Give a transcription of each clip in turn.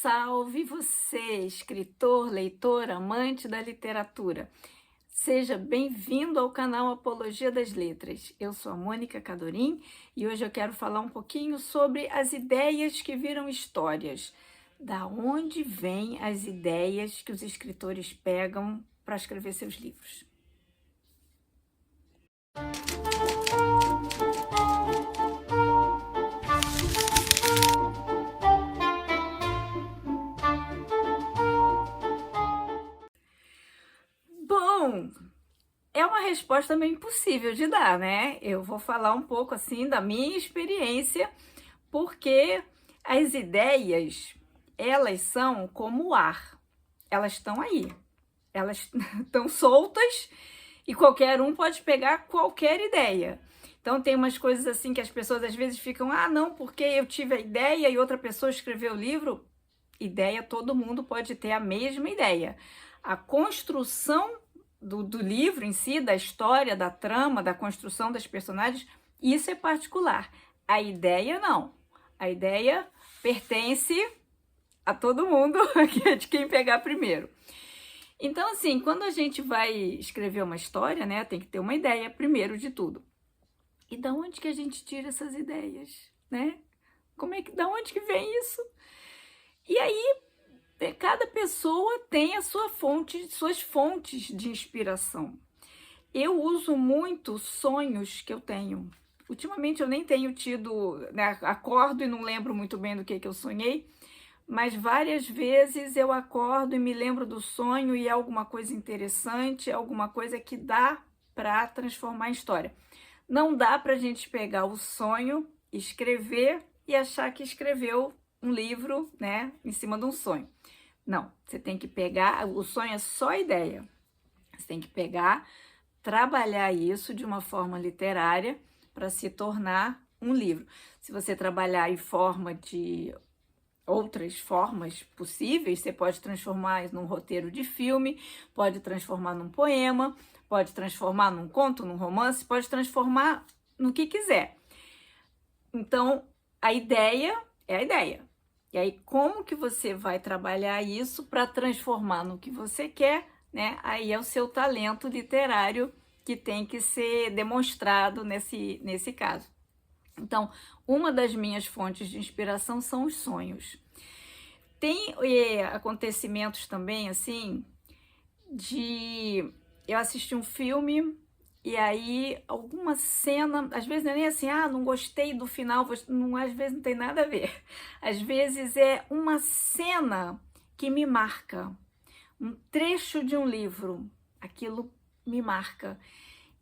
Salve você, escritor, leitor, amante da literatura. Seja bem-vindo ao canal Apologia das Letras. Eu sou a Mônica Cadorim e hoje eu quero falar um pouquinho sobre as ideias que viram histórias. Da onde vêm as ideias que os escritores pegam para escrever seus livros? Bom, é uma resposta meio impossível de dar, né? Eu vou falar um pouco assim da minha experiência, porque as ideias, elas são como o ar, elas estão aí, elas estão soltas e qualquer um pode pegar qualquer ideia. Então tem umas coisas assim que as pessoas às vezes ficam, não, porque eu tive a ideia e outra pessoa escreveu o livro. Ideia, todo mundo pode ter a mesma ideia. A construção do livro em si, da história, da trama, da construção das personagens, isso é particular. A ideia, não. A ideia pertence a todo mundo, de quem pegar primeiro. Então, assim, quando a gente vai escrever uma história, né, tem que ter uma ideia primeiro de tudo. E da onde que a gente tira essas ideias, né? Da onde que vem isso? E aí, cada pessoa tem a sua suas fontes de inspiração. Eu uso muito sonhos que eu tenho. Ultimamente eu nem tenho tido, né, acordo e não lembro muito bem do que eu sonhei, mas várias vezes eu acordo e me lembro do sonho e é alguma coisa interessante, é alguma coisa que dá para transformar em história. Não dá para a gente pegar o sonho, escrever e achar que escreveu um livro, né, em cima de um sonho. Não, você tem que pegar, o sonho é só ideia. Você tem que pegar, trabalhar isso de uma forma literária para se tornar um livro. Se você trabalhar em forma de outras formas possíveis, você pode transformar num roteiro de filme, pode transformar num poema, pode transformar num conto, num romance, pode transformar no que quiser. Então, a ideia é a ideia. E aí, como que você vai trabalhar isso para transformar no que você quer, né? Aí é o seu talento literário que tem que ser demonstrado nesse caso. Então, uma das minhas fontes de inspiração são os sonhos. Tem acontecimentos também, assim, eu assisti um filme e aí alguma cena, às vezes não é nem assim, não gostei do final, não, às vezes não tem nada a ver. Às vezes é uma cena que me marca, um trecho de um livro, aquilo me marca.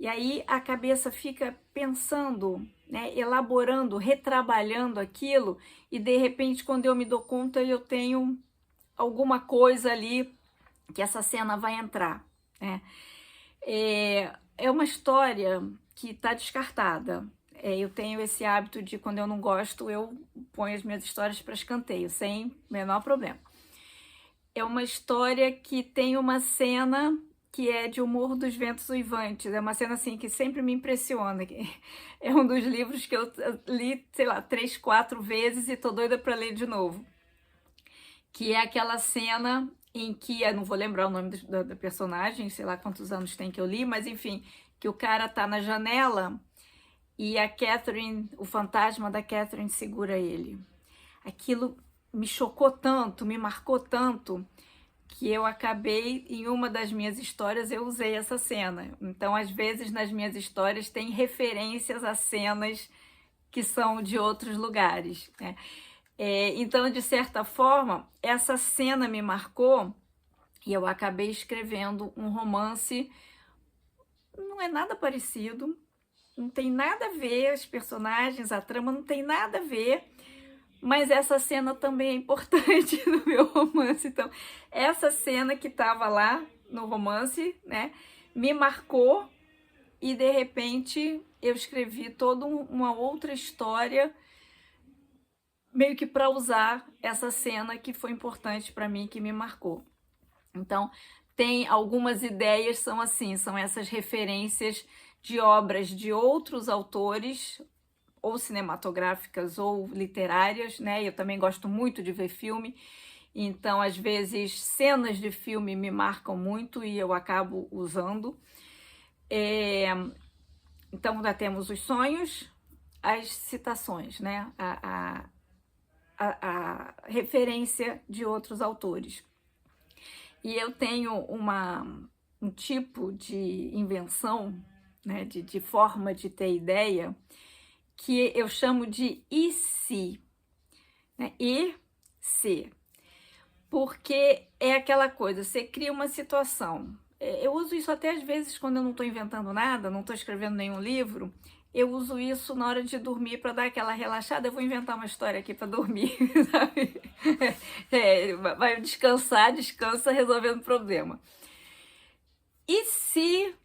E aí a cabeça fica pensando, né, elaborando, retrabalhando aquilo, e de repente, quando eu me dou conta, eu tenho alguma coisa ali que essa cena vai entrar, né? É uma história que está descartada. Eu tenho esse hábito de, quando eu não gosto, eu ponho as minhas histórias para escanteio, sem menor problema. É uma história que tem uma cena que é de O Morro dos Ventos Uivantes. É uma cena assim que sempre me impressiona. É um dos livros que eu li, sei lá, 3, 4 vezes e tô doida para ler de novo. Que é aquela cena em que, eu não vou lembrar o nome da personagem, sei lá quantos anos tem que eu li, mas enfim, que o cara tá na janela e a Catherine, o fantasma da Catherine segura ele. Aquilo me chocou tanto, me marcou tanto, que eu acabei, em uma das minhas histórias, eu usei essa cena. Então, às vezes, nas minhas histórias, tem referências a cenas que são de outros lugares, né? Então, de certa forma, essa cena me marcou e eu acabei escrevendo um romance. Não é nada parecido, não tem nada a ver, os personagens, a trama não tem nada a ver, mas essa cena também é importante no meu romance. Então, essa cena que estava lá no romance, né, me marcou e, de repente, eu escrevi toda uma outra história meio que para usar essa cena que foi importante para mim, que me marcou. Então, tem algumas ideias, são assim, são essas referências de obras de outros autores, ou cinematográficas ou literárias, né? Eu também gosto muito de ver filme. Então, às vezes, cenas de filme me marcam muito e eu acabo usando. Então, já temos os sonhos, as citações, né? A referência de outros autores. E eu tenho um tipo de invenção, né? De forma de ter ideia, que eu chamo de e se, né? E se. Porque é aquela coisa, você cria uma situação. Eu uso isso até às vezes quando eu não estou inventando nada, não estou escrevendo nenhum livro. Eu uso isso na hora de dormir para dar aquela relaxada. Eu vou inventar uma história aqui para dormir, sabe? Vai descansar, descansa resolvendo o problema. E se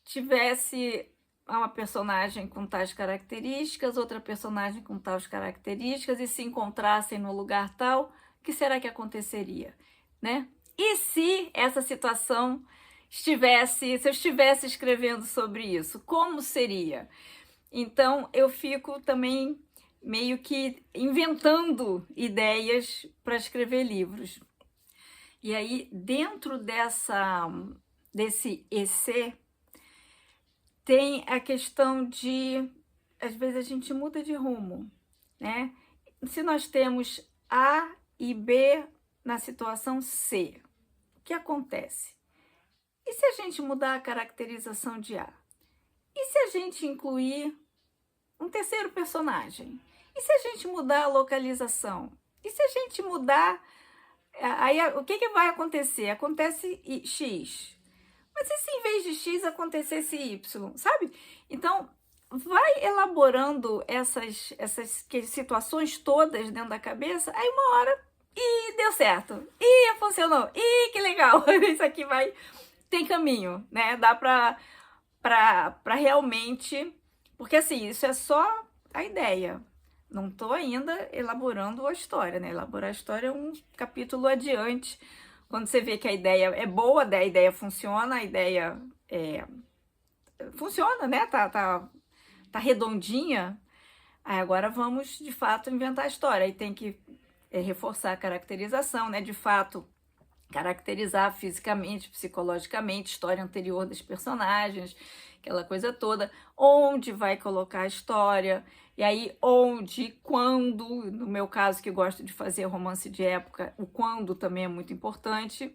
tivesse uma personagem com tais características, outra personagem com tais características, e se encontrassem no lugar tal, o que será que aconteceria, né? E se essa situação se eu estivesse escrevendo sobre isso, como seria? Então, eu fico também meio que inventando ideias para escrever livros. E aí, dentro desse EC, tem a questão de, às vezes, a gente muda de rumo, né? Se nós temos A e B na situação C, o que acontece? E se a gente mudar a caracterização de A? E se a gente incluir um terceiro personagem? E se a gente mudar a localização? E se a gente mudar... Aí o que vai acontecer? Acontece X. Mas e se em vez de X acontecesse Y, sabe? Então, vai elaborando essas situações todas dentro da cabeça, aí uma hora, e deu certo, e funcionou, e que legal, isso aqui tem caminho, né? Dá pra realmente, porque assim, isso é só a ideia, não tô ainda elaborando a história, né? Elaborar a história é um capítulo adiante. Quando você vê que a ideia é boa, a ideia funciona, a ideia funciona, né? Tá redondinha. Aí agora vamos, de fato, inventar a história. Aí tem que reforçar a caracterização, né? De fato, caracterizar fisicamente, psicologicamente, história anterior dos personagens, aquela coisa toda. Onde vai colocar a história... E aí, onde, quando, no meu caso que gosto de fazer romance de época, o quando também é muito importante.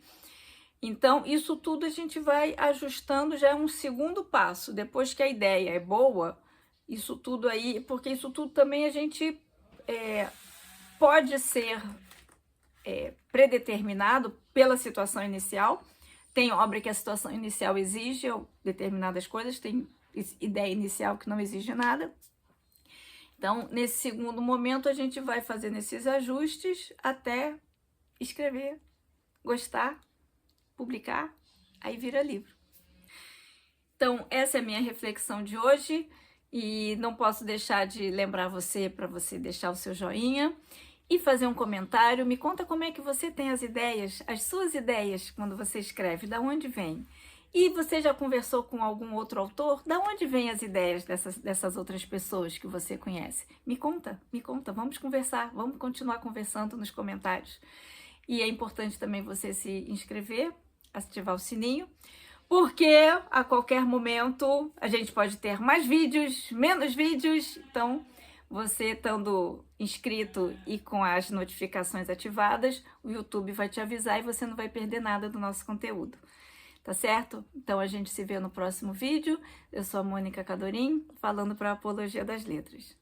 Então, isso tudo a gente vai ajustando, já é um segundo passo. Depois que a ideia é boa, isso tudo aí, porque isso tudo também a gente pode ser predeterminado pela situação inicial. Tem obra que a situação inicial exige determinadas coisas, tem ideia inicial que não exige nada. Então, nesse segundo momento, a gente vai fazendo esses ajustes até escrever, gostar, publicar, aí vira livro. Então, essa é a minha reflexão de hoje e não posso deixar de lembrar você para você deixar o seu joinha e fazer um comentário. Me conta como é que você tem as ideias, as suas ideias quando você escreve, da onde vem? E você já conversou com algum outro autor? Da onde vêm as ideias dessas outras pessoas que você conhece? Me conta, vamos conversar, vamos continuar conversando nos comentários. E é importante também você se inscrever, ativar o sininho, porque a qualquer momento a gente pode ter mais vídeos, menos vídeos, então você estando inscrito e com as notificações ativadas, o YouTube vai te avisar e você não vai perder nada do nosso conteúdo. Tá certo? Então a gente se vê no próximo vídeo. Eu sou a Mônica Cadorim, falando para a Apologia das Letras.